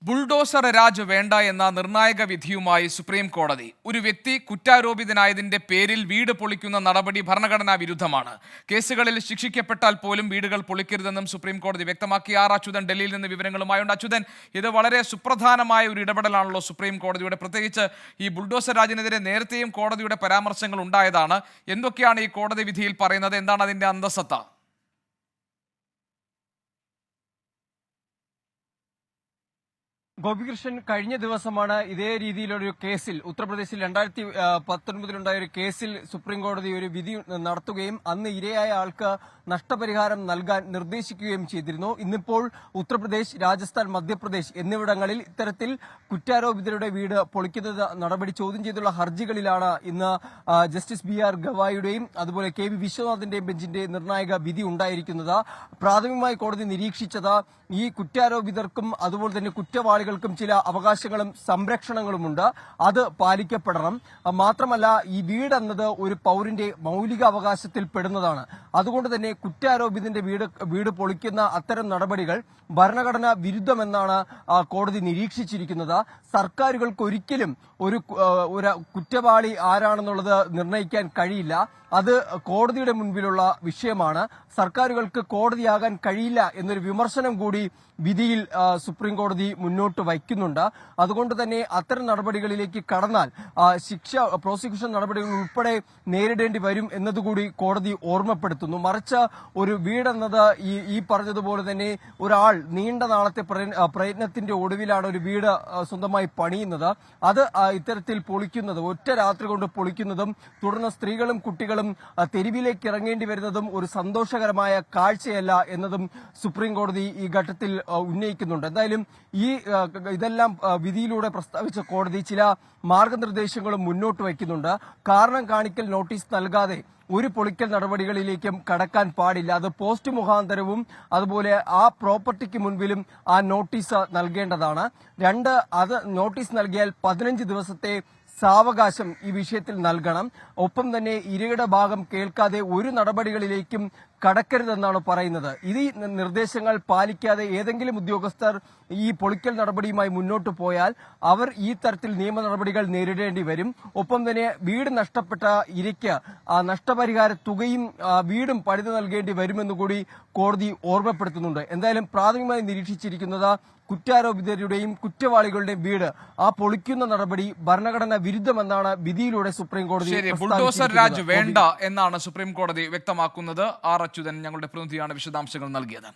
Bulldozer Raj വേണ്ട എന്ന നിർണായക വിധിയുമായി സുപ്രീം കോടതി. ഒരു വ്യക്തി കുറ്റാരോപിതനായതിന്റെ പേരിൽ വീട് പൊളിക്കുന്ന നടപടി ഭരണഘടനാ വിരുദ്ധമാണ്. കേസുകളിൽ ശിക്ഷിക്കപ്പെട്ടാൽ പോലും വീടുകൾ പൊളിക്കരുതെന്നും സുപ്രീം കോടതി വ്യക്തമാക്കി. ആർ അച്യുതൻ ഡൽഹിയിൽ നിന്ന് വിവരങ്ങളുമായുണ്ട്. അച്യുതൻ, ഇത് വളരെ സുപ്രധാനമായ ഒരു ഇടപെടലാണല്ലോ സുപ്രീം കോടതിയുടെ. പ്രത്യേകിച്ച് ഈ ബുൾഡോസർ രാജിനെതിരെ നേരത്തെയും കോടതിയുടെ പരാമർശങ്ങൾ ഉണ്ടായതാണ്. എന്തൊക്കെയാണ് ഈ കോടതി വിധിയിൽ പറയുന്നത്? എന്താണ് അതിന്റെ അന്തസത്ത? ഗോപികൃഷ്ണൻ, കഴിഞ്ഞ ദിവസമാണ് ഇതേ രീതിയിലൊരു കേസിൽ ഉത്തർപ്രദേശിൽ 2019 ഒരു കേസിൽ സുപ്രീം കോടതി ഒരു വിധി നടത്തുകയും അന്ന് ഇരയായ ആൾക്ക് നഷ്ടപരിഹാരം നൽകാൻ നിർദ്ദേശിക്കുകയും ചെയ്തിരുന്നു. ഇന്നിപ്പോൾ ഉത്തർപ്രദേശ്, രാജസ്ഥാൻ, മധ്യപ്രദേശ് എന്നിവിടങ്ങളിൽ ഇത്തരത്തിൽ കുറ്റാരോപിതരുടെ വീട് പൊളിക്കുന്ന നടപടി ചോദ്യം ചെയ്തുള്ള ഹർജികളിലാണ് ഇന്ന് ജസ്റ്റിസ് BR ഗവായിയുടെയും അതുപോലെ KV വിശ്വനാഥിന്റെയും ബെഞ്ചിന്റെ നിർണായക വിധി ഉണ്ടായിരിക്കുന്നത്. പ്രാഥമികമായി കോടതി നിരീക്ഷിച്ചത് ഈ കുറ്റാരോപിതർക്കും അതുപോലെ തന്നെ കുറ്റവാളികൾക്കും ചില അവകാശങ്ങളും സംരക്ഷണങ്ങളുമുണ്ട്, അത് പാലിക്കപ്പെടണം. മാത്രമല്ല, ഈ വീടെന്നത് ഒരു പൗരന്റെ മൗലിക അവകാശത്തിൽ പെടുന്നതാണ്. അതുകൊണ്ട് തന്നെ കുറ്റാരോപിതന്റെ വീട് പൊളിക്കുന്ന അത്തരം നടപടികൾ ഭരണഘടനാ വിരുദ്ധമെന്നാണ് കോടതി നിരീക്ഷിച്ചിരിക്കുന്നത്. സർക്കാരുകൾക്ക് ഒരിക്കലും ഒരു കുറ്റവാളി ആരാണെന്നുള്ളത് നിർണ്ണയിക്കാൻ കഴിയില്ല. അത് കോടതിയുടെ മുൻപിലുള്ള വിഷയമാണ്. സർക്കാരുകൾക്ക് കോടതിയാകാൻ കഴിയില്ല എന്നൊരു വിമർശനം കൂടി വിധിയിൽ സുപ്രീം കോടതി മുന്നോട്ട് വയ്ക്കുന്നുണ്ട്. അതുകൊണ്ട് തന്നെ അത്തരം നടപടികളിലേക്ക് കടന്നാൽ പ്രോസിക്യൂഷൻ നടപടികൾ ഉൾപ്പെടെ നേരിടേണ്ടി വരും എന്നതുകൂടി കോടതി ഓർമ്മപ്പെടുത്തുന്നു. മറിച്ച് ഒരു വീടെന്നത് ഈ പറഞ്ഞതുപോലെ തന്നെ ഒരാൾ നീണ്ട നാളത്തെ പ്രയത്നത്തിന്റെ ഒടുവിലാണ് ഒരു വീട് സ്വന്തമായി പണിയുന്നത്. അത് ഇത്തരത്തിൽ പൊളിക്കുന്നത്, ഒറ്റ രാത്രി കൊണ്ട് പൊളിക്കുന്നതും തുടർന്ന് സ്ത്രീകളും കുട്ടികളും തെരുവിലേക്ക് ഇറങ്ങേണ്ടി വരുന്നതും ഒരു സന്തോഷകരമായ കാഴ്ചയല്ല എന്നതും സുപ്രീം കോടതി ഈ ഘട്ടത്തിൽ ഉന്നയിക്കുന്നുണ്ട്. എന്തായാലും ഇതെല്ലാം വിധിയിലൂടെ പ്രസ്താവിച്ച കോടതി ചില മാർഗനിർദ്ദേശങ്ങളും മുന്നോട്ട് വയ്ക്കുന്നുണ്ട്. കാരണം കാണിക്കൽ നോട്ടീസ് നൽകാതെ ഒരു പൊളിക്കൽ നടപടികളിലേക്കും കടക്കാൻ പാടില്ല. അത് പോസ്റ്റ് മുഖാന്തരവും അതുപോലെ ആ പ്രോപ്പർട്ടിക്ക് മുൻപിലും ആ നോട്ടീസ് നൽകേണ്ടതാണ്. അത് നോട്ടീസ് നൽകിയാൽ 15 ദിവസത്തെ സാവകാശം ഈ വിഷയത്തിൽ നൽകണം. ഒപ്പം തന്നെ ഇരയുടെ ഭാഗം കേൾക്കാതെ ഒരു നടപടികളിലേക്കും കടക്കരുതെന്നാണ് പറയുന്നത്. ഈ നിർദ്ദേശങ്ങൾ പാലിക്കാതെ ഏതെങ്കിലും ഉദ്യോഗസ്ഥർ ഈ പൊളിക്കൽ നടപടിയുമായി മുന്നോട്ട് പോയാൽ അവർ ഈ തരത്തിൽ നിയമ നടപടികൾ നേരിടേണ്ടി വരും. ഒപ്പം തന്നെ വീട് നഷ്ടപ്പെട്ട ഇരയ്ക്ക് നഷ്ടപരിഹാര തുകയും വീടും പണിത് നൽകേണ്ടി വരുമെന്നുകൂടി കോടതി ഓർമ്മപ്പെടുത്തുന്നുണ്ട്. എന്തായാലും പ്രാഥമികമായി നിരീക്ഷിച്ചിരിക്കുന്നത് കുറ്റാരോപിതരുടെയും കുറ്റവാളികളുടെയും വീട് പൊളിക്കുന്ന നടപടി ഭരണഘടനാ വിരുദ്ധമെന്നാണ് വിധിയിലൂടെ സുപ്രീം കോടതി. ബുൾഡോസർ രാജ് വേണ്ട എന്നാണ് സുപ്രീം കോടതി വ്യക്തമാക്കുന്നത്. ആർ അച്യുതൻ ഞങ്ങളുടെ പ്രതിനിധിയാണ് വിശദാംശങ്ങൾ നൽകിയത്.